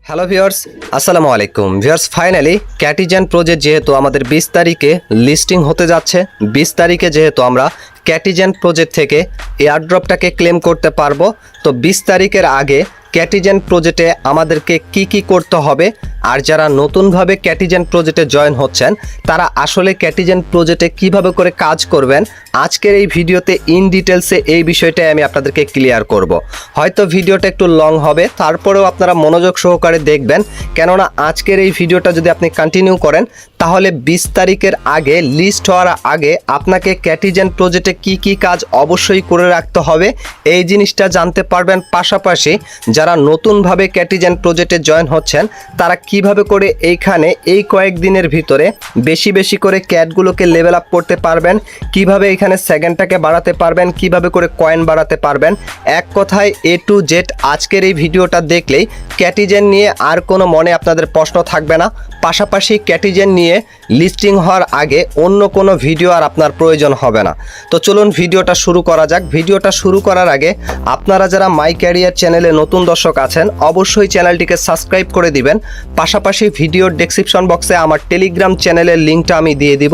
Hello viewers, আসসালামু আলাইকুম viewers. Finally ক্যাটিজেন project যেহেতু আমাদের 20 তারিখে লিস্টিং হতে যাচ্ছে, 20 তারিখে যেহেতু আমরা ক্যাটিজেন প্রজেক্ট থেকে এয়ারড্রপটাকে ক্লেম করতে পারবো, তো 20 তারিখের আগে ক্যাটিজেন প্রজেক্টে আমাদেরকে কি করতে হবে, আর যারা নতুনভাবে ক্যাটিজেন প্রজেক্টে জয়েন হচ্ছেন তারা আসলে ক্যাটিজেন প্রজেক্টে কিভাবে করে কাজ করবেন, আজকের এই ভিডিওতে ইন ডিটেলসে এই বিষয়টাই আমি আপনাদেরকে ক্লিয়ার করব। হয়তো ভিডিওটা একটু লং হবে, তারপরেও আপনারা মনোযোগ সহকারে দেখবেন, কেননা আজকের এই ভিডিওটা যদি আপনি কন্টিনিউ করেন তাহলে 20 তারিখের আগে লিস্ট হওয়ার আগে আপনাকে ক্যাটিজেন প্রজেক্টে কি কাজ অবশ্যই করে রাখতে হবে এই জিনিসটা জানতে পারবেন। পাশাপাশি যারা নতুনভাবে ক্যাটিজেন প্রজেক্টে জয়েন হচ্ছেন তারা কিভাবে করে এইখানে এই কয়েকদিনের ভিতরে বেশি করে ক্যাটগুলোকে লেভেল আপ করতে পারবেন, কিভাবে এখানে সেকেন্ডটাকে বাড়াতে পারবেন, কিভাবে করে কয়েন বাড়াতে পারবেন। এক কথায় A to Z আজকের এই ভিডিওটা দেখলেই ক্যাটিজেন নিয়ে আর কোনো মনে আপনাদের প্রশ্ন থাকবে না। পাশাপাশি ক্যাটিজেন নিয়ে লিস্টিং হওয়ার আগে অন্য কোনো ভিডিও আর আপনার প্রয়োজন হবে না। তো চলুন ভিডিওটা শুরু করা যাক। ভিডিওটা শুরু করার আগে আপনারা যারা মাই ক্যারিয়ার চ্যানেলে নতুন দর্শক আছেন অবশ্যই চ্যানেলটিকে সাবস্ক্রাইব করে দিবেন। পাশাপাশি ভিডিওর ডেসক্রিপশন বক্সে আমার টেলিগ্রাম চ্যানেলের লিঙ্কটা আমি দিয়ে দিব,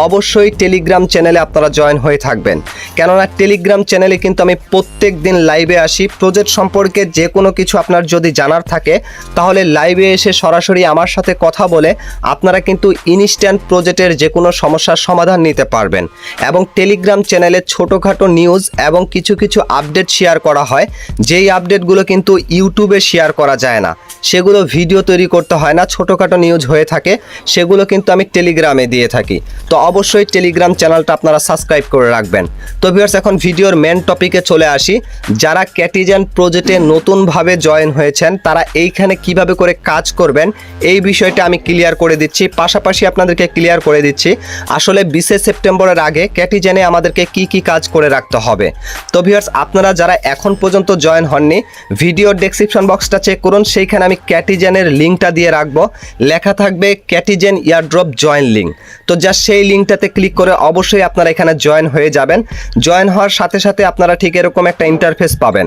অবশ্যই টেলিগ্রাম চ্যানেলে আপনারা জয়েন হয়ে থাকবেন, কেননা টেলিগ্রাম চ্যানেলে কিন্তু আমি প্রত্যেক দিন লাইভে আসি। প্রজেক্ট সম্পর্কে যে কোনো কিছু আপনার যদি জানার থাকে তাহলে লাইভে এসে সরাসরি আমার সাথে কথা বলে আপনারা কিন্তু ইনস্ট্যান্ট প্রজেক্টের যে কোনো সমস্যার সমাধান নিতে পারবেন। এবং টেলিগ্রাম চ্যানেলে ছোটোখাটো নিউজ এবং কিছু আপডেট শেয়ার করা হয়, যেই আপডেটগুলো কিন্তু ইউটিউবে শেয়ার করা যায় না, সেগুলো ভিডিও তৈরি করতে হয় না, ছোটোখাটো নিউজ হয়ে থাকে, সেগুলো কিন্তু আমি টেলিগ্রামে দিয়ে থাকি। তো অবশ্যই টেলিগ্রাম চ্যানেলটা আপনারা সাবস্ক্রাইব করে রাখবেন। তো ভিউয়ার্স, এখন ভিডিওর মেন টপিকে চলে আসি। যারা ক্যাটিজেন প্রজেক্টে নতুনভাবে জয়েন হয়েছেন তারা এইখানে কিভাবে করে কাজ করবেন এই বিষয়টা আমি ক্লিয়ার করে দিচ্ছি। পাশাপাশি আপনাদেরকে ক্লিয়ার করে দিচ্ছি আসলে 20 সেপ্টেম্বরের আগে ক্যাটিজেনে আমাদেরকে কি কাজ করে রাখতে হবে। তো ভিউয়ার্স, আপনারা যারা এখন পর্যন্ত জয়েন হননি ভিডিওর ডেসক্রিপশন বক্সটা চেক করুন, সেইখানে আমি ক্যাটিজেনের লিঙ্কটা দিয়ে রাখবো, লেখা থাকবে ক্যাটিজেন এয়ারড্রপ জয়েন লিঙ্ক। তো জাস্ট সেই লিঙ্কটাতে ক্লিক করে অবশ্যই আপনারা এখানে জয়েন হয়ে যাবেন। জয়েন হওয়ার সাথে সাথে আপনারা ঠিক এরকম একটা ইন্টারফেস পাবেন।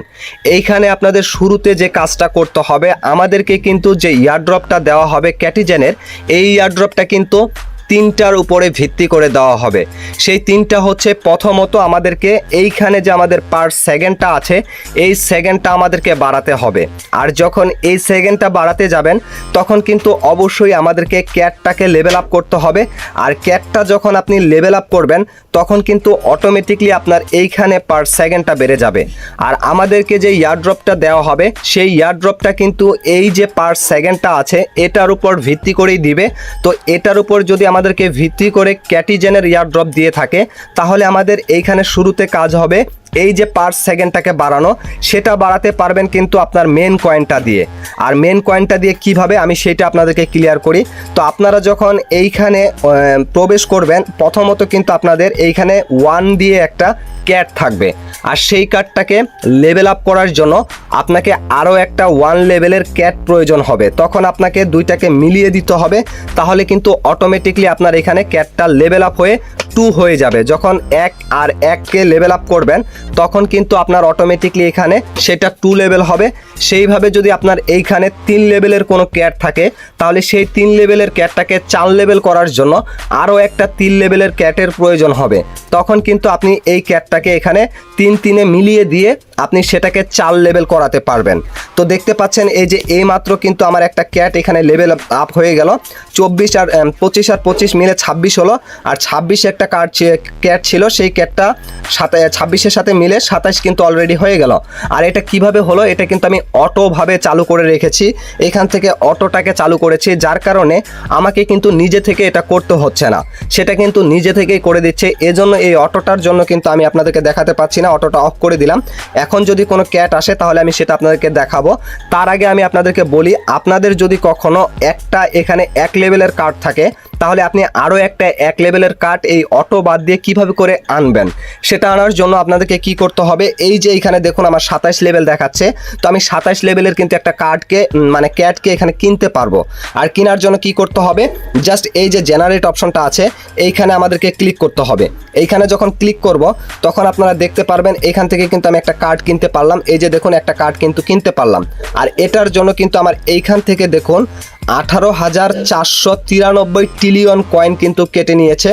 এইখানে আপনাদের শুরুতে যে কাজটা করতে হবে, আমাদেরকে কিন্তু যে এয়ারড্রপটা দেওয়া হবে ক্যাটিজেনের, এই এয়ারড্রপটা কিন্তু তিনটার উপরে ভিত্তি করে দেওয়া হবে। সেই তিনটা হচ্ছে, প্রথমত আমাদেরকে এইখানে যে আমাদের পার সেকেন্ডটা আছে এই সেকেন্ডটা আমাদেরকে বাড়াতে হবে। আর যখন এই সেকেন্ডটা বাড়াতে যাবেন তখন কিন্তু অবশ্যই আমাদেরকে ক্যাটটাকে লেভেল আপ করতে হবে। আর ক্যাটটা যখন আপনি লেভেল আপ করবেন তখন কিন্তু অটোমেটিকলি আপনার এইখানে পার সেকেন্ডটা বেড়ে যাবে। আর আমাদেরকে যে এয়ারড্রপটা দেওয়া হবে সেই এয়ারড্রপটা কিন্তু এই যে পার সেকেন্ডটা আছে এটার উপর ভিত্তি করেই দিবে। তো এটার উপর যদি আমাদেরকে ভিত্তি করে ক্যাটিজেনের এয়ারড্রপ দিয়ে থাকে তাহলে আমাদের এইখানে শুরুতে কাজ হবে এই যে পার সেকেন্ডটাকে বাড়ানো, সেটা বাড়াতে পারবেন কিন্তু আপনার মেন কয়েনটা দিয়ে। আর মেন কয়েনটা দিয়ে কিভাবে আমি সেটা আপনাদেরকে ক্লিয়ার করি। তো আপনারা যখন এইখানে প্রবেশ করবেন প্রথমত কিন্তু আপনাদের এইখানে 1 দিয়ে একটা ক্যাট থাকবে, আর সেই কার্ডটাকে লেভেল আপ করার জন্য আপনাকে আরও একটা 1 লেভেলের ক্যাট প্রয়োজন হবে। তখন আপনাকে দুইটাকে মিলিয়ে দিতে হবে, তাহলে কিন্তু অটোমেটিকলি আপনার এখানে ক্যাটটা লেভেল আপ হয়ে 2 হয়ে যাবে। যখন 1 আর 1কে লেভেল আপ করবেন তখন কিন্তু আপনার অটোমেটিকলি এখানে সেটা 2 লেভেল হবে। সেইভাবে যদি আপনার এইখানে 3 লেভেলের কোনো ক্যাট থাকে তাহলে সেই 3 লেভেলের ক্যাটটাকে 4 লেভেল করার জন্য আরও একটা 3 লেভেলের ক্যাটের প্রয়োজন হবে। তখন কিন্তু আপনি এই ক্যাটটাকে এখানে 3 মিলিয়ে দিয়ে আপনি সেটাকে 4 লেভেল করাতে পারবেন। তো দেখতে পাচ্ছেন এই যে এইমাত্র কিন্তু আমার একটা ক্যাট এখানে লেভেল আপ হয়ে গেল। 25 আর 25 মিলে 26 হলো, আর 26 একটা ক্যাট ছিল, সেই ক্যাটটা 26-এর সাথে মিলে 27 কিন্তু অলরেডি হয়ে গেল। আর এটা কিভাবে হলো, এটা কিন্তু আমি অটোভাবে চালু করে রেখেছি, এখান থেকে অটোটাকে চালু করেছি, যার কারণে আমাকে কিন্তু নিজে থেকে এটা করতে হচ্ছে না, সেটা কিন্তু নিজে থেকেই করে দিচ্ছে। এজন্য এই অটোটার জন্য কিন্তু আমি আপনাদেরকে দেখাতে পাচ্ছি না, অটোটা অফ করে দিলাম। এখন যদি কোনো ক্যাট আসে তাহলে আমি সেটা আপনাদেরকে দেখাবো। তার আগে আমি আপনাদেরকে বলি, আপনাদের যদি কখনো একটা এখানে 1 লেভেলের কার্ড থাকে তাহলে আপনি আরও একটা 1 লেভেলের কার্ড এই অটো বাদ দিয়ে কিভাবে করে আনবেন, সেটা আনার জন্য আপনাদেরকে কি করতে হবে, এই যে এখানে দেখুন আমার 27 লেভেল দেখাচ্ছে, তো আমি 27 লেভেলের কিন্তু একটা কার্ডকে মানে ক্যাটকে এখানে কিনতে পারবো। আর কেনার জন্য কি করতে হবে, জাস্ট এই যে জেনারেট অপশনটা আছে এইখানে আমাদেরকে ক্লিক করতে হবে। এইখানে যখন ক্লিক করব তখন আপনারা দেখতে পারবেন এখান থেকে কিন্তু আমি একটা কার্ড কার্ড কিনতে পারলাম, এই যে দেখুন একটা কার্ড কিন্তু কিনতে পারলাম। আর এটার জন্য কিন্তু আমার এইখান থেকে দেখুন 18,493 ট্রিলিয়ন কয়েন কিন্তু কেটে নিয়েছে,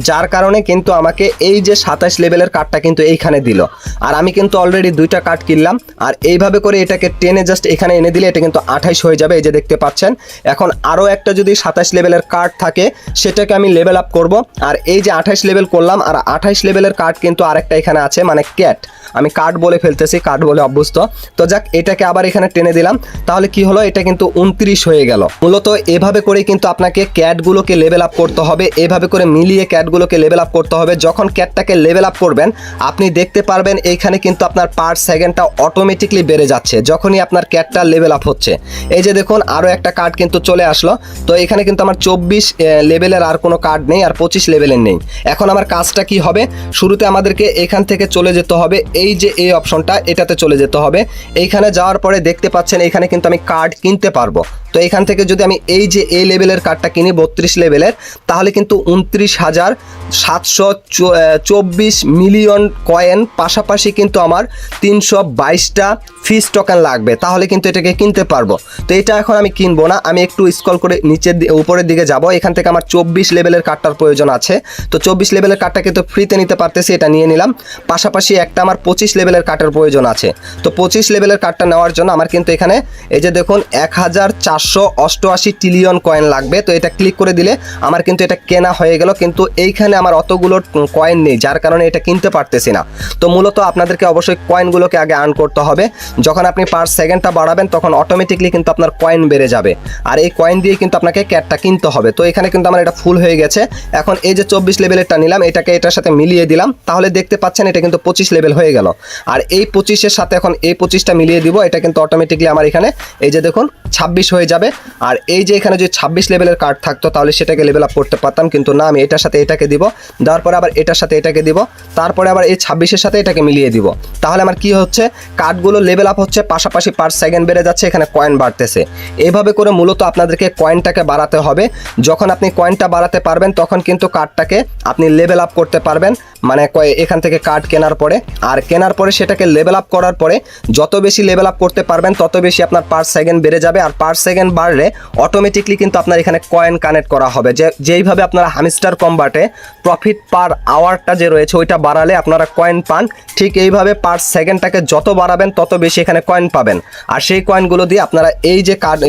যার কারণে কিন্তু আমাকে এই যে 27 লেভেলের কার্ডটা কিন্তু এইখানে দিল। আর আমি কিন্তু অলরেডি 2টা কার্ড কিনলাম, আর এইভাবে করে এটাকে টেনে জাস্ট এখানে এনে দিলে এটা কিন্তু 28 হয়ে যাবে, এই যে দেখতে পাচ্ছেন। এখন আরও একটা যদি 27 লেভেলের কার্ড থাকে সেটাকে আমি লেভেল আপ করব। আর এই যে 28 লেভেল করলাম, আর 28 লেভেলের কার্ড কিন্তু আরেকটা এখানে আছে, মানে ক্যাট, আমি কার্ড বলে ফেলতেছি, কার্ড বলে অভ্যস্ত। তো যাক, এটাকে আবার এখানে টেনে দিলাম, তাহলে কি হলো, এটা কিন্তু 29 হয়ে গেল। মূলত এভাবে করে কিন্তু আপনাকে ক্যাটগুলোকে লেভেল আপ করতে হবে, এভাবে করে মিলিয়ে ক্যাটগুলোকে লেভেল আপ করতে হবে। যখন ক্যাটটাকে লেভেল আপ করবেন আপনি দেখতে পারবেন এইখানে কিন্তু আপনার পার সেকেন্ডটা অটোমেটিকলি বেড়ে যাচ্ছে যখনই আপনার ক্যাটটা লেভেল আপ হচ্ছে। এই যে দেখুন আরও একটা কার্ড কিন্তু চলে আসলো। তো এখানে কিন্তু আমার 24 লেভেলের আর কোনো কার্ড নেই, আর 25 লেভেলের নেই। এখন আমার কাজটা কি হবে, শুরুতে আমাদেরকে এখান থেকে চলে যেতে হবে, এই যে এই অপশনটা এটাতে চলে যেতে হবে। এইখানে যাওয়ার পরে দেখতে পাচ্ছেন এখানে কিন্তু আমি কার্ড কিনতে পারবো। তো এখান থেকে যদি আমি এই যে এই লেভেলের কার্ডটা কিনি 32 লেভেলের, তাহলে কিন্তু 29,724 মিলিয়ন কয়েন, পাশাপাশি কিন্তু আমার 322টা ফিস টোকেন লাগবে, তাহলে কিন্তু এটাকে কিনতে পারবো। তো এটা এখন আমি কিনবো না, আমি একটু স্ক্রল করে নিচের উপরের দিকে যাব। এখান থেকে আমার 24 লেভেলের কার্ডটার প্রয়োজন আছে, তো 24 লেভেলের কার্ডটা কিন্তু ফ্রিতে নিতে পারতেছি, এটা নিয়ে নিলাম। পাশাপাশি একটা আমার 25 লেভেলের কার্ডের প্রয়োজন আছে, তো 25 লেভেলের কার্ডটা নেওয়ার জন্য আমার কিন্তু এখানে এই যে দেখুন 1488 ট্রিলিয়ন কয়েন লাগবে। তো এটা ক্লিক করে দিলে আমার কিন্তু এটা কেনা হয়ে গেল, কিন্তু এইখানে আমার অতগুলো কয়েন নেই, যার কারণে এটা কিনতে পারতেছি না। তো মূলত আপনাদেরকে অবশ্যই কয়েনগুলোকে আগে আর্ন করতে হবে। যখন আপনি পার সেকেন্ডটা বাড়াবেন তখন অটোমেটিকলি কিন্তু আপনার কয়েন বেড়ে যাবে, আর এই কয়েন দিয়ে কিন্তু আপনাকে ক্যাটটা কিনতে হবে। তো এখানে কিন্তু আমার এটা ফুল হয়ে গেছে। এখন এই যে 24 লেভেলেরটা নিলাম, এটাকে এটার সাথে মিলিয়ে দিলাম, তাহলে দেখতে পাচ্ছেন এটা কিন্তু 25 লেভেল হয়ে গেল। আর এই 25-এর সাথে এখন এই 25টা মিলিয়ে দিব, এটা কিন্তু অটোমেটিকলি আমার এখানে এই যে দেখুন 26 হয়ে যাবে। আর এই যে এখানে যদি 26 লেভেলের কার্ড থাকতো তাহলে সেটাকে লেভেল আপ করতে পারতাম, কিন্তু না, আমি এটার সাথে এটাকে দিব, দেওয়ার পরে আবার এটার সাথে এটাকে দিব, তারপরে আবার এই 26-এর সাথে এটাকে মিলিয়ে দিব। তাহলে আমার কি হচ্ছে, কার্ডগুলো লেভেল আপ হচ্ছে, পাশাপাশি পার সেকেন্ড বেড়ে যাচ্ছে, এখানে কয়েন বাড়তেছে। এইভাবে করে মূলত আপনাদেরকে কয়েনটাকে বাড়াতে হবে। যখন আপনি কয়েনটা বাড়াতে পারবেন তখন কিন্তু কার্ডটাকে আপনি লেভেল আপ করতে পারবেন, মানে এখান থেকে কার্ড কেনার পরে। আর কেনার পরে সেটাকে লেভেল আপ করার পরে যত বেশি লেভেল আপ করতে পারবেন তত বেশি আপনার পার সেকেন্ড বেড়ে যাবে, আর পার সেকেন্ড বাড়লে অটোমেটিকলি কিন্তু আপনার এখানে কয়েন কানেক্ট করা হবে। যেইভাবে আপনারা হামস্টার কম্বাটে প্রফিট পার আওয়ারটা যে রয়েছে ওইটা বাড়ালে আপনারা কয়েন পান, ঠিক এইভাবে পার সেকেন্ডটাকে যত বাড়াবেন তত বেশি এখানে কয়েন পাবেন। আর সেই কয়েনগুলো দিয়ে আপনারা এই যে কার্ড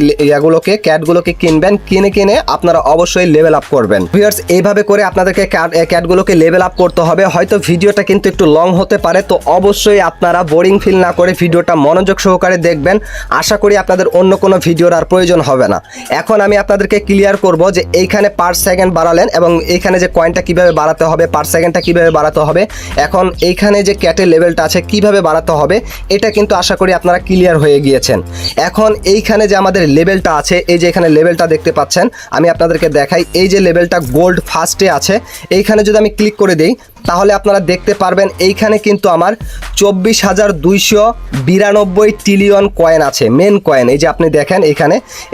ক্যাটগুলোকে কিনবেন, কিনে আপনারা অবশ্যই লেভেল আপ করবেন। ভিউয়ার্স, এইভাবে করে আপনাদেরকে ক্যাটগুলোকে লেভেল আপ করতে হবে। হয়তো ভিডিওটা কিন্তু একটু লং হতে পারে, তো অবশ্যই আপনারা বোরিং ফিল না করে ভিডিওটা মনোযোগ সহকারে দেখবেন। আশা করি আপনাদের অন্য কোনো ভিডিওর আর প্রয়োজন হবে না। এখন আমি আপনাদেরকে ক্লিয়ার করব যে এইখানে পার সেকেন্ড বাড়ালেন এবং এইখানে যে কয়েনটা কিভাবে বাড়াতে হবে, পার সেকেন্ডটা কিভাবে বাড়াতে হবে, এখন এইখানে যে ক্যাটের লেভেলটা আছে কিভাবে বাড়াতে হবে, এটা কিন্তু আশা করি আপনারা ক্লিয়ার হয়ে গিয়েছেন। এখন এইখানে যে আমাদের লেভেলটা আছে, এই যে এখানে লেভেলটা দেখতে পাচ্ছেন, আমি আপনাদেরকে দেখাই, এই যে লেভেলটা গোল্ড ফার্স্টে আছে, এইখানে যদি আমি ক্লিক করে দিই তাহলে আপনারা দেখতে পারবেন এইখানে কিন্তু আমার 24,292 ট্রিলিয়ন কয়েন আছে, মেন কয়েন। এই যে আপনি দেখেন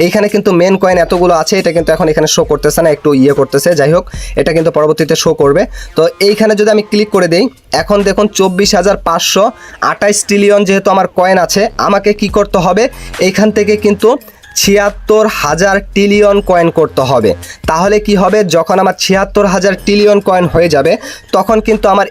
এইখানে কিন্তু মেন কয়েন এতগুলো আছে, এটা কিন্তু এখন এখানে শো করতেছে না, একটু করতেছে, যাই হোক এটা কিন্তু পরবর্তীতে শো করবে। তো এইখানে যদি আমি ক্লিক করে দেই, এখন দেখুন 24,528 ট্রিলিয়ন যেহেতু আমার কয়েন আছে, আমাকে কি করতে হবে, এইখান থেকে কিন্তু 76,000 ট্রিলিয়ন কয়েন করতে হবে। তাহলে কি হবে, যখন আমার 76,000 ট্রিলিয়ন কয়েন হয়ে যাবে তখন কিন্তু আমার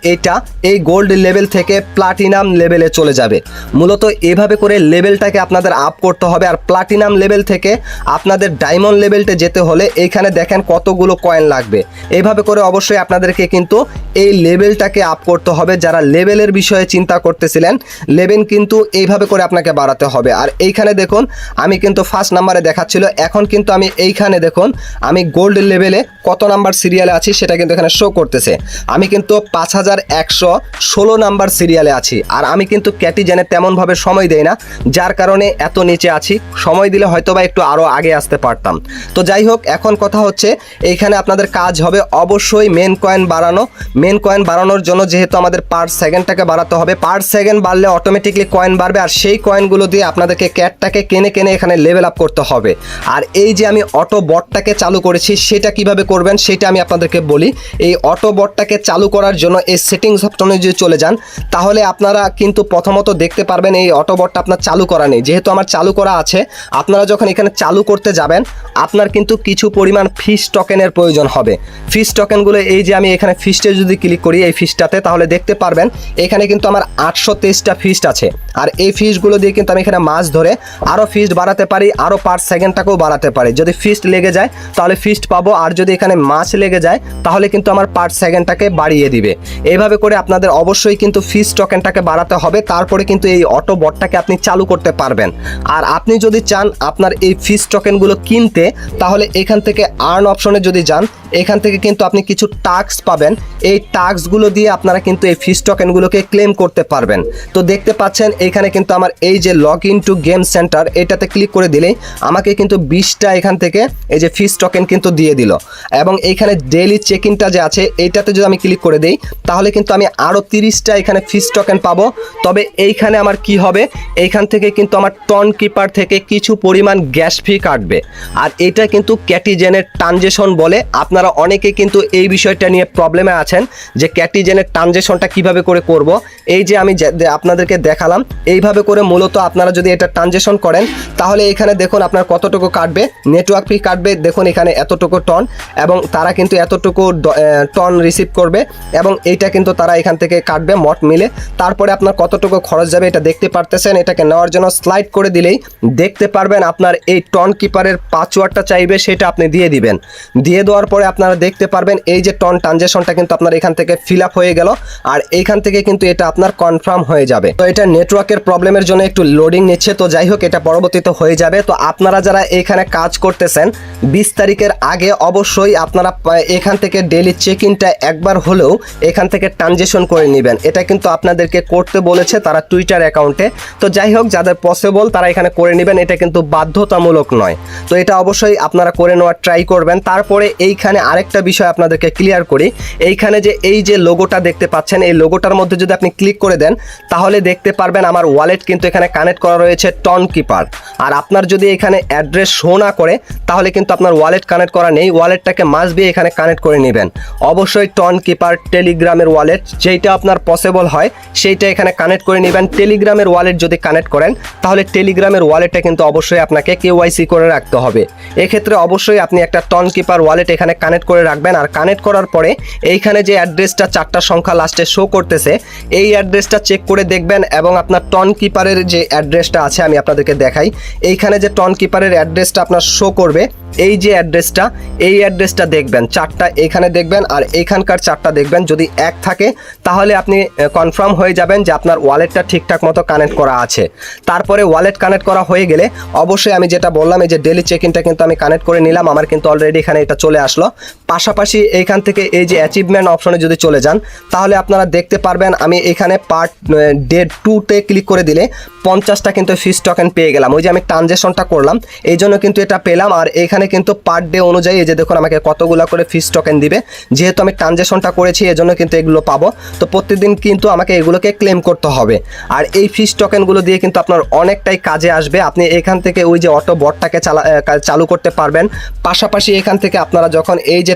এই গোল্ড লেভেল থেকে প্লাটিনাম লেভেলে চলে যাবে। মূলত এভাবে করে লেভেলটাকে আপনাদের আপ করতে হবে। আর প্লাটিনাম লেভেল থেকে আপনাদের ডায়মন্ড লেভেলটা যেতে হলে এইখানে দেখেন কতগুলো কয়েন লাগবে। এইভাবে করে অবশ্যই আপনাদেরকে কিন্তু এই লেভেলটাকে আপ করতে হবে। যারা লেভেলের বিষয়ে চিন্তা করতেছিলেন, লেভেল কিন্তু এইভাবে করে আপনাকে বাড়াতে হবে। আর এইখানে দেখুন আমি কিন্তু ফার্স্ট নাম্বারে দেখাচ্ছিল, এখন কিন্তু আমি এইখানে দেখুন আমি গোল্ড লেভেলে কত নাম্বার সিরিয়ালে আছি সেটা কিন্তু এখানে শো করতেছে। আমি কিন্তু 5116 নাম্বার সিরিয়ালে আছি। আর আমি কিন্তু ক্যাটিজেনে তেমনভাবে সময় দেই না, যার কারণে এত নিচে আছি। সময় দিলে হয়তো বা একটু আরও আগে আসতে পারতাম। তো যাই হোক, এখন কথা হচ্ছে এইখানে আপনাদের কাজ হবে অবশ্যই মেন কয়েন বাড়ানো। মেন কয়েন বাড়ানোর জন্য যেহেতু আমাদের পার সেকেন্ডটাকে বাড়াতে হবে, পার সেকেন্ড বাড়লে অটোমেটিকলি কয়েন বাড়বে, আর সেই কয়েনগুলো দিয়ে আপনাদেরকে ক্যাটটাকে কিনে এখানে লেভেল আপ করতে হবে। আর এই যে আমি অটো বটটাকে চালু করেছি সেটা কিভাবে করবেন সেটা আমি আপনাদেরকে বলি। এই অটো বটটাকে চালু করার জন্য এই সেটিংস অপশনে যদি চলে যান তাহলে আপনারা কিন্তু প্রথমত দেখতে পারবেন এই অটো বটটা আপনার চালু করা নেই। যেহেতু আমার চালু করা আছে, আপনারা যখন এখানে চালু করতে যাবেন আপনার কিন্তু কিছু পরিমাণ ফিস টোকেনের প্রয়োজন হবে। ফিস টোকেনগুলো এই যে আমি এখানে ফিস্টে যদি ক্লিক করি এই ফিসটাতে, তাহলে দেখতে পারবেন এখানে কিন্তু আমার 823টা ফিস্ট আছে। আর এই ফিস্টগুলো দিয়ে কিন্তু আমি এখানে মাছ ধরে আরও ফিস্ট বাড়াতে পারি, আরও পার সেকেন্ডটাকেও বাড়াতে পারি। যদি ফিস্ট লেগে যায় তাহলে ফিস্ট পাবো, আর যদি এখানে মাছ লেগে যায় তাহলে কিন্তু আমার পার সেকেন্ডটাকে বাড়িয়ে দিবে। এইভাবে করে আপনাদের অবশ্যই কিন্তু ফিস টোকেনটাকে বাড়াতে হবে, তারপরে কিন্তু এই অটো বটটাকে আপনি চালু করতে পারবেন। আর আপনি যদি চান আপনার এই ফিস টোকেনগুলো কিনতে, তাহলে এখান থেকে আর্ন অপশনে যদি যান এখান থেকে কিন্তু আপনি কিছু টাস্ক পাবেন। এই টাস্কগুলো দিয়ে আপনারা কিন্তু এই ফিস টোকেনগুলোকে ক্লেম করতে পারবেন। তো দেখতে পাচ্ছেন এখানে কিন্তু আমার এই যে log in to game center এটাতে ক্লিক করে দিলেই আমাকে কিন্তু 20টা এখান থেকে এই যে ফিস টোকেন কিন্তু দিয়ে দিল। এবং এইখানে ডেইলি চেক ইনটা যে আছে এইটাতে যদি আমি ক্লিক করে দিই তাহলে কিন্তু আমি আরও 30টা এখানে ফিস টোকেন পাবো। তবে এইখানে আমার কি হবে, এইখান থেকে কিন্তু আমার টন কিপার থেকে কিছু পরিমাণ গ্যাস ফি কাটবে। আর এটা কিন্তু ক্যাটিজেনের ট্রানজেকশন বলে। আপনারা অনেকে কিন্তু এই বিষয়টা নিয়ে প্রবলেমে আছেন যে ক্যাটিজেনের ট্রানজেকশনটা কিভাবে করে করব। এই যে আমি আপনাদেরকে দেখালাম এইভাবে করে মূলত আপনারা যদি এটা ট্রানজেকশন করেন তাহলে এখানে দেখুন আপনার কতটুকু কাটবে, নেটওয়ার্ক ফি কাটবে। দেখুন এখানে এতটুকু টন এবং তারা কিন্তু এতটুকু টন রিসিভ করবে এবং এইটা কিন্তু তারা এখান থেকে কাটবে মোট মিলে। তারপরে আপনার কতটুকু খরচ যাবে এটা দেখতে পারতেছেন। এটাকে নেওয়ার জন্য স্লাইড করে দিলেই দেখতে পারবেন আপনার এই টন কিপারের পাসওয়ার্ডটা চাইবে, সেটা আপনি দিয়ে দিবেন। দিয়ে দেওয়ার পরে আপনারা দেখতে পারবেন এই যে টন ট্রানজেকশনটা কিন্তু আপনার এখান থেকে ফিল আপ হয়ে গেল আর এইখান থেকে কিন্তু এটা আপনার কনফার্ম হয়ে যাবে। তো এটা নেটওয়ার্কের প্রবলেমের জন্য একটু লোডিং নিচ্ছে, তো যাই হোক এটা পরবর্তীতে হয়ে যাবে। তো আপনারা যারা এখানে কাজ করতেছেন 20 তারিখের আগে অবশ্যই আপনারা এখান থেকে ডেইলি চেক ইনটা একবার হলেও এখান থেকে ট্রানজেকশন করে নেবেন। এটা কিন্তু আপনাদেরকে করতে বলেছে তারা টুইটার অ্যাকাউন্টে। তো যাই হোক যাদের পসিবল তারা এখানে করে নেবেন, এটা কিন্তু বাধ্যতামূলক নয়। তো এটা অবশ্যই আপনারা করে নেওয়ার ট্রাই করবেন। তারপরে এইখানে আরেকটা বিষয় আপনাদেরকে ক্লিয়ার করি। এইখানে যে এই যে লোগোটা দেখতে পাচ্ছেন এই লোগোটার মধ্যে যদি আপনি ক্লিক করে দেন তাহলে দেখতে পারবেন আমার ওয়ালেট কিন্তু এখানে কানেক্ট করা রয়েছে টন কিপার। আর আপনার যদি এখানে অ্যাড্রেস শো না করে তাহলে কিন্তু আপনার ওয়ালেট কানেক্ট করা নেই। ওয়ালেটটাকে মাস্ট বি এখানে কানেক্ট করে নেবেন। অবশ্যই টন কিপার টেলিগ্রামের ওয়ালেট যেইটা আপনার পসিবল হয় সেইটা এখানে কানেক্ট করে নেবেন। টেলিগ্রামের ওয়ালেট যদি কানেক্ট করেন তাহলে টেলিগ্রামের ওয়ালেটটা কিন্তু অবশ্যই আপনাকে কেওয়াইসি করে রাখতে হবে। এক্ষেত্রে অবশ্যই আপনি একটা টন কিপার ওয়ালেট এখানে কানেক্ট করে রাখবেন। আর কানেক্ট করার পরে এইখানে যে অ্যাড্রেসটা 4টা সংখ্যা লাস্টে শো করতেছে এই অ্যাড্রেসটা চেক করে দেখবেন এবং আপনার টন কিপারের যে অ্যাড্রেসটা আছে আমি আপনাদেরকে দেখাই। এইখানে যে টন কিপারের অ্যাড্রেসটা আপনার শো করবে এই যে অ্যাড্রেসটা এই অ্যাড্রেসটা দেখবেন 4টা এখানে দেখবেন আর এইখানকার 4টা দেখবেন। যদি এক থাকে তাহলে আপনি কনফার্ম হয়ে যাবেন যে আপনার ওয়ালেটটা ঠিকঠাক মতো কানেক্ট করা আছে। তারপরে ওয়ালেট কানেক্ট করা হয়ে গেলে অবশ্যই আমি যেটা বললাম এই যে ডেইলি চেক ইনটা কিন্তু আমি কানেক্ট করে নিলাম, আমার কিন্তু অলরেডি এখানে এটা চলে আসলো। পাশাপাশি এইখান থেকে এই যে অ্যাচিভমেন্ট অপশনে যদি চলে যান তাহলে আপনারা দেখতে পারবেন আমি এখানে পার্ট ডে 2তে ক্লিক করে দিলে 50টা কিন্তু ফিস টোকেন পেয়ে গেলাম। ওই যে আমি ট্রানজেকশনটা করলাম এই জন্য কিন্তু এটা পেলাম। আর এখানে কিন্তু পার ডে অনুযায়ী এই যে দেখুন আমাকে কতগুলো করে ফিস টোকেন দিবে, যেহেতু আমি ট্রানজেকশনটা করেছি এজন্য কিন্তু এগুলো পাবো। তো প্রতিদিন কিন্তু আমাকে এগুলোকে ক্লেম করতে হবে। আর এই ফিস টোকেনগুলো দিয়ে কিন্তু আপনার অনেকটাই কাজে আসবে। আপনি এখান থেকে ওই যে অটো বটটাকে চালু করতে পারবেন। পাশাপাশি এখান থেকে আপনারা যখন এই যে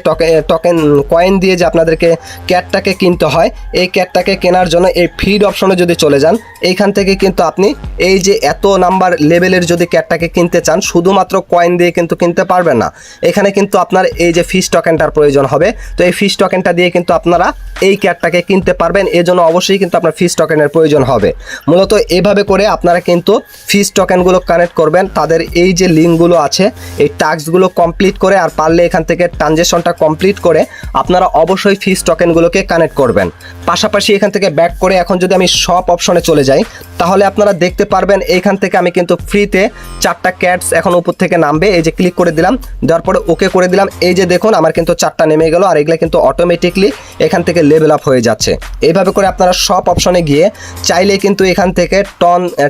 টোকেন কয়েন দিয়ে যে আপনাদেরকে ক্যাটটাকে কিনতে হয় এই ক্যাটটাকে কেনার জন্য এই ফিড অপশনে যদি চলে যান এইখান থেকে কিন্তু আপনি এই যে এত নাম্বার লেভেলের যদি ক্যাটটাকে কিনতে চান শুধুমাত্র কয়েন দিয়ে কিন্তু কিনতে পারবেন না। এখানে কিন্তু আপনার এই যে ফিস টোকেনটার প্রয়োজন হবে। তো এই ফিস টোকেনটা দিয়ে কিন্তু আপনারা এই ক্যাটটাকে কিনতে পারবেন। এজন্য অবশ্যই কিন্তু আপনার ফিস টোকেনের প্রয়োজন হবে। মূলত এভাবে করে আপনারা কিন্তু ফিস টোকেনগুলো কানেক্ট করবেন। তাদের এই যে লিঙ্কগুলো আছে এই টাস্কগুলো কমপ্লিট করে আর পারলে এখান থেকে ট্রানজেকশনটা কমপ্লিট করে আপনারা অবশ্যই ফিস টোকেনগুলোকে কানেক্ট করবেন। পাশাপাশি এখান থেকে ব্যাক করে এখন যদি আমি শপ অপশনে চলে যাই তাহলে আপনারা দেখতে পারবেন এইখান থেকে আমি কিন্তু ফ্রিতে 4টা ক্যাটস এখন উপর থেকে নামবে। এই যে ক্লিক করে দিলাম, দেওয়ার পরে ওকে করে দিলাম। এই যে দেখুন আমার কিন্তু 4টা নেমে গেল, আর এগুলা কিন্তু অটোমেটিকলি এখান থেকে লেভেল আপ হয়ে যাচ্ছে। এইভাবে করে আপনারা সব অপশনে গিয়ে চাইলে কিন্তু এখান থেকে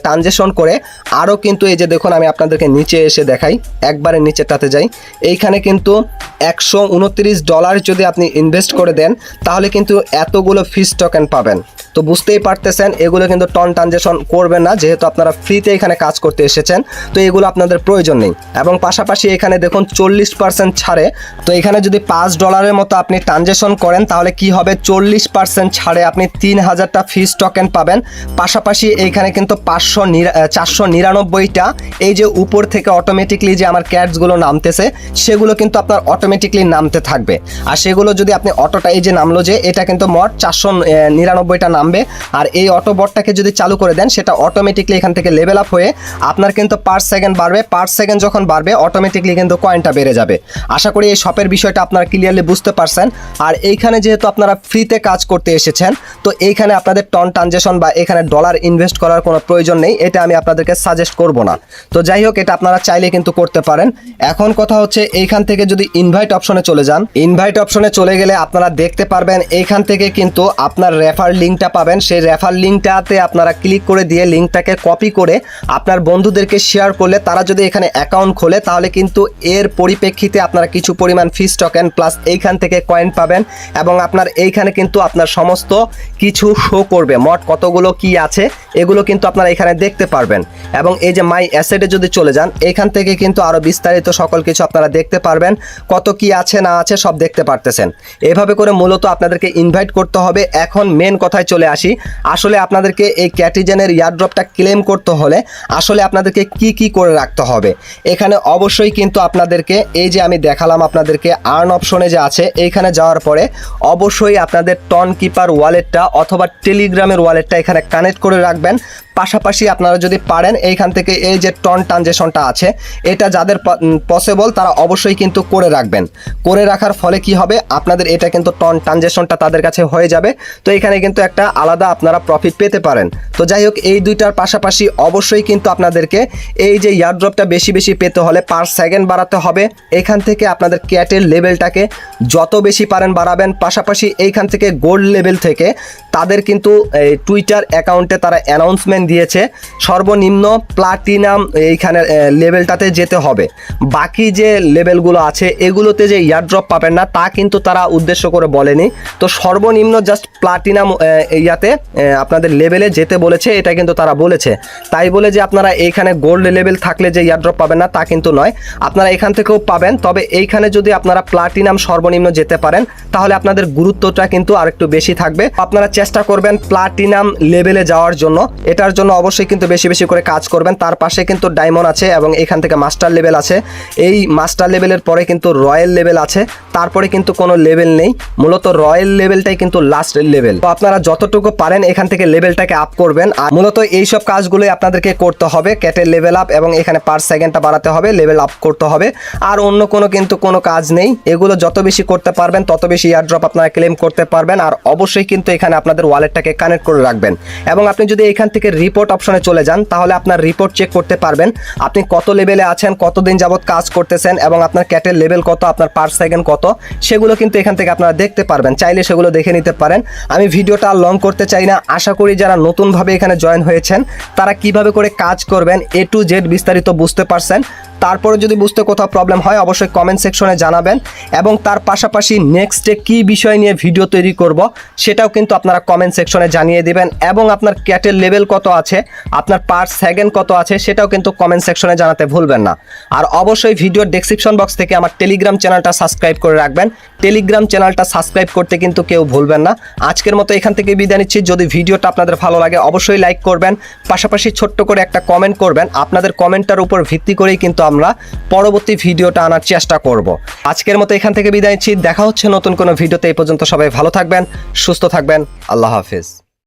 ট্রানজেকশন করে আরও কিন্তু এই যে দেখুন আমি আপনাদেরকে নিচে এসে দেখাই, একবারে নিচেটাতে যাই। এইখানে কিন্তু $129 যদি আপনি ইনভেস্ট করে দেন তাহলে কিন্তু এতগুলো ফিস টোকেন পাবেন। তো বুঝতেই পারতেছেন এগুলো কিন্তু ট্রানজেকশন করবেন না, যেহেতু আপনারা ফ্রিতে এখানে কাজ করতে এসেছেন, তো এগুলো আপনাদের প্রয়োজন নেই। এবং পাশাপাশি এখানে দেখুন 40% ছাড়ে, তো এখানে যদি $5 মতো আপনি ট্রানজেকশন করেন তাহলে কি হবে, 40% ছাড়ে আপনি 3000টা ফিস টোকেন পাবেন। পাশাপাশি এইখানে কিন্তু 499টা এই যে উপর থেকে অটোমেটিকলি যে আমার ক্যাটসগুলো নামতেছে সেগুলো কিন্তু আপনার অটোমেটিকলি নামতে থাকবে। আর সেগুলো যদি আপনি অটোটা এই যে নামলো, যে এটা কিন্তু মোট 499টা নামবে। আর এই অটো বটটাকে যদি চালু করে দেন সেটা অটোমেটিকলি এখান থেকে লেভেল আপ হয়ে আপনার কিন্তু পার সেকেন্ড বাড়বে। পার সেকেন্ড যখন বাড়বে অটোমেটিকলি কিন্তু কয়েনটা বেড়ে যাবে। আশা করি এই শপের বিষয়টা আপনারা ক্লিয়ারলি বুঝতে পারছেন। আর এইখানে যেহেতু আপনারা ফ্রিতে কাজ করতে এসেছেন, তো এইখানে আপনাদের ট্রানজেকশন বা এখানে ডলার ইনভেস্ট করার কোনো প্রয়োজন নেই, এটা আমি আপনাদেরকে সাজেস্ট করব না। তো যাই হোক, এটা আপনারা চাইলে কিন্তু করতে পারেন। এখন কথা হচ্ছে এইখান থেকে যদি ইনভাইট অপশনে চলে যান, ইনভাইট অপশনে চলে গেলে আপনারা দেখতে পারবেন এইখান থেকে কিন্তু আপনার রেফার লিঙ্কটা পাবেন। সেই রেফার লিঙ্কটাতে আপনারা ক্লিক করে দিয়ে লিঙ্কটাকে কপি করে আপনার বন্ধুদেরকে শেয়ার করলে তারা যদি এখানে অ্যাকাউন্ট খোলে তাহলে কিন্তু এর পরিপ্রেক্ষিতে আপনারা কিছু পরিমাণ ফিস টোকেন প্লাস এইখান থেকে কয়েন পাবেন। এবং আপনার এইখানে কিন্তু আপনার সমস্ত কিছু শো করবে, মোট কতগুলো কি আছে এগুলো কিন্তু আপনারা এখানে দেখতে পারবেন। এবং এই যে মাই অ্যাসেটে যদি চলে যান, এখান থেকে কিন্তু আরও বিস্তারিত সকল কিছু আপনারা দেখতে পারবেন, কত কি আছে না আছে সব দেখতে পারতেছেন। এভাবে করে মূলত আপনাদেরকে ইনভাইট করতে হবে। এখন মেন কথায় চলে আসি, আসলে আপনাদেরকে এই ক্যাটিজেনের ইয়ারড্রপটা ক্লেম করতে হলে আসলে আপনাদেরকে কি কি করে রাখতে হবে। এখানে অবশ্যই কিন্তু আপনাদেরকে এই যে আমি দেখালাম আপনাদেরকে আর্ন অপশনে যে আছে, এইখানে যাওয়ার পরে অবশ্যই আপনাদের টন কিপার ওয়ালেটটা অথবা টেলিগ্রামের ওয়ালেটটা এখানে কানেক্ট করে রাখবেন। পাশাপাশি আপনারা যদি পারেন এইখান থেকে এই যে ট্রানজেকশনটা আছে এটা যাদের পসিবল তারা অবশ্যই কিন্তু করে রাখবেন। করে রাখার ফলে কি হবে, আপনাদের এটা কিন্তু ট্রানজেকশনটা তাদের কাছে হয়ে যাবে। তো এখানে কিন্তু একটা আলাদা আপনারা প্রফিট পেতে পারেন। তো যাই হোক, এই দুইটার পাশাপাশি অবশ্যই কিন্তু আপনাদেরকে এই যে ইয়ারড্রপটা বেশি বেশি পেতে হলে পার সেকেন্ড বাড়াতে হবে। এখান থেকে আপনাদের ক্যাটের লেভেলটাকে যত বেশি পারেন বাড়াবেন। পাশাপাশি এইখান থেকে গোল্ড লেভেল থেকে তাদের কিন্তু টুইটার অ্যাকাউন্টে তারা অ্যানাউন্সমেন্ট দিয়েছে সর্বনিম্ন প্লাটিনাম এইখানে লেভেলটাতে যেতে হবে। বাকি যে লেভেলগুলো আছে এগুলোতে যে ইয়ারড্রপ পাবেন না তা কিন্তু তারা উদ্দেশ্য করে বলেনি। তো সর্বনিম্ন জাস্ট প্লাটিনাম ইয়াতে আপনাদের লেভেলে যেতে বলেছে, এটা কিন্তু তারা বলেছে। তাই বলে যে আপনারা এইখানে গোল্ড লেভেল থাকলে যে ইয়ারড্রপ পাবেন না তা কিন্তু নয়, আপনারা এখান থেকেও পাবেন। তবে এইখানে যদি আপনারা প্লাটিনাম সর্বনিম্ন যেতে পারেন তাহলে আপনাদের গুরুত্বটা কিন্তু আরেকটু বেশি থাকবে। আপনারা চেষ্টা করবেন প্লাটিনাম লেভেলে যাওয়ার জন্য, এটার জন্য অবশ্যই কিন্তু বেশি বেশি করে কাজ করবেন। তার পাশে কিন্তু ডায়মন্ড আছে এবং এখান থেকে মাস্টার লেভেল আছে। এই মাস্টার লেভেলের পরে কিন্তু রয়্যাল লেভেল আছে, তারপরে কিন্তু কোনো লেভেল নেই। মূলত রয়্যাল লেভেলটাই কিন্তু লাস্ট লেভেল। তো আপনারা যতটুকু পারেন এখান থেকে লেভেলটাকে আপ করবেন। আর মূলত এইসব কাজগুলোই আপনাদেরকে করতে হবে, ক্যাটের লেভেল আপ এবং এখানে পার সেকেন্ডটা বাড়াতে হবে, লেভেল আপ করতে হবে। আর অন্য কোনো কাজ নেই। এগুলো যত বেশি করতে পারবেন তত বেশি এয়ারড্রপ আপনারা ক্লেম করতে পারবেন। আর অবশ্যই কিন্তু এখানে আপনাদের ওয়ালেটটাকে কানেক্ট করে রাখবেন। এবং আপনি যদি এখান থেকে রিপোর্ট অপশনে চলে যান তাহলে আপনার রিপোর্ট চেক করতে পারবেন আপনি কত লেভেলে আছেন, কতদিন যাবত কাজ করতেছেন এবং আপনার ক্যাটের লেভেল কত, আপনার পার সেকেন্ড কত, সেগুলো কিন্তু এখান থেকে আপনারা দেখতে পারবেন। চাইলে সেগুলো দেখে নিতে পারেন। আমি ভিডিওটা আর লং করতে চাই না। আশা করি যারা নতুনভাবে এখানে জয়েন হয়েছেন তারা কিভাবে করে কাজ করবেন A to Z বিস্তারিত বুঝতে পারছেন। তারপরে যদি বুঝতে কোথাও প্রবলেম হয় অবশ্যই কমেন্ট সেকশনে জানাবেন। এবং তার পাশাপাশি নেক্সটে কী বিষয় নিয়ে ভিডিও তৈরি করব সেটাও কিন্তু আপনারা কমেন্ট সেকশনে জানিয়ে দিবেন। এবং আপনার ক্যাটের লেভেল কত আছে, আপনার পার সেকেন্ড কত আছে সেটাও কিন্তু কমেন্ট সেকশনে জানাতে ভুলবেন না। আর অবশ্যই ভিডিওর ডেসক্রিপশন বক্স থেকে আমার টেলিগ্রাম চ্যানেলটা সাবস্ক্রাইব করে রাখবেন। টেলিগ্রাম চ্যানেলটা সাবস্ক্রাইব করতে কিন্তু কেউ ভুলবেন না। আজকের মতো এখান থেকে বিদায় নিচ্ছি। যদি ভিডিওটা আপনাদের ভালো লাগে অবশ্যই লাইক করবেন, পাশাপাশি ছোট্ট করে একটা কমেন্ট করবেন। আপনাদের কমেন্টটার উপর ভিত্তি করেই কিন্তু আমরা পরবর্তী ভিডিওটা আনার চেষ্টা করব। আজকের মতো এখান থেকে বিদায় নিচ্ছি। দেখা হচ্ছে নতুন কোনো ভিডিওতে। এই পর্যন্ত সবাই ভালো থাকবেন, সুস্থ থাকবেন। আল্লাহ হাফেজ।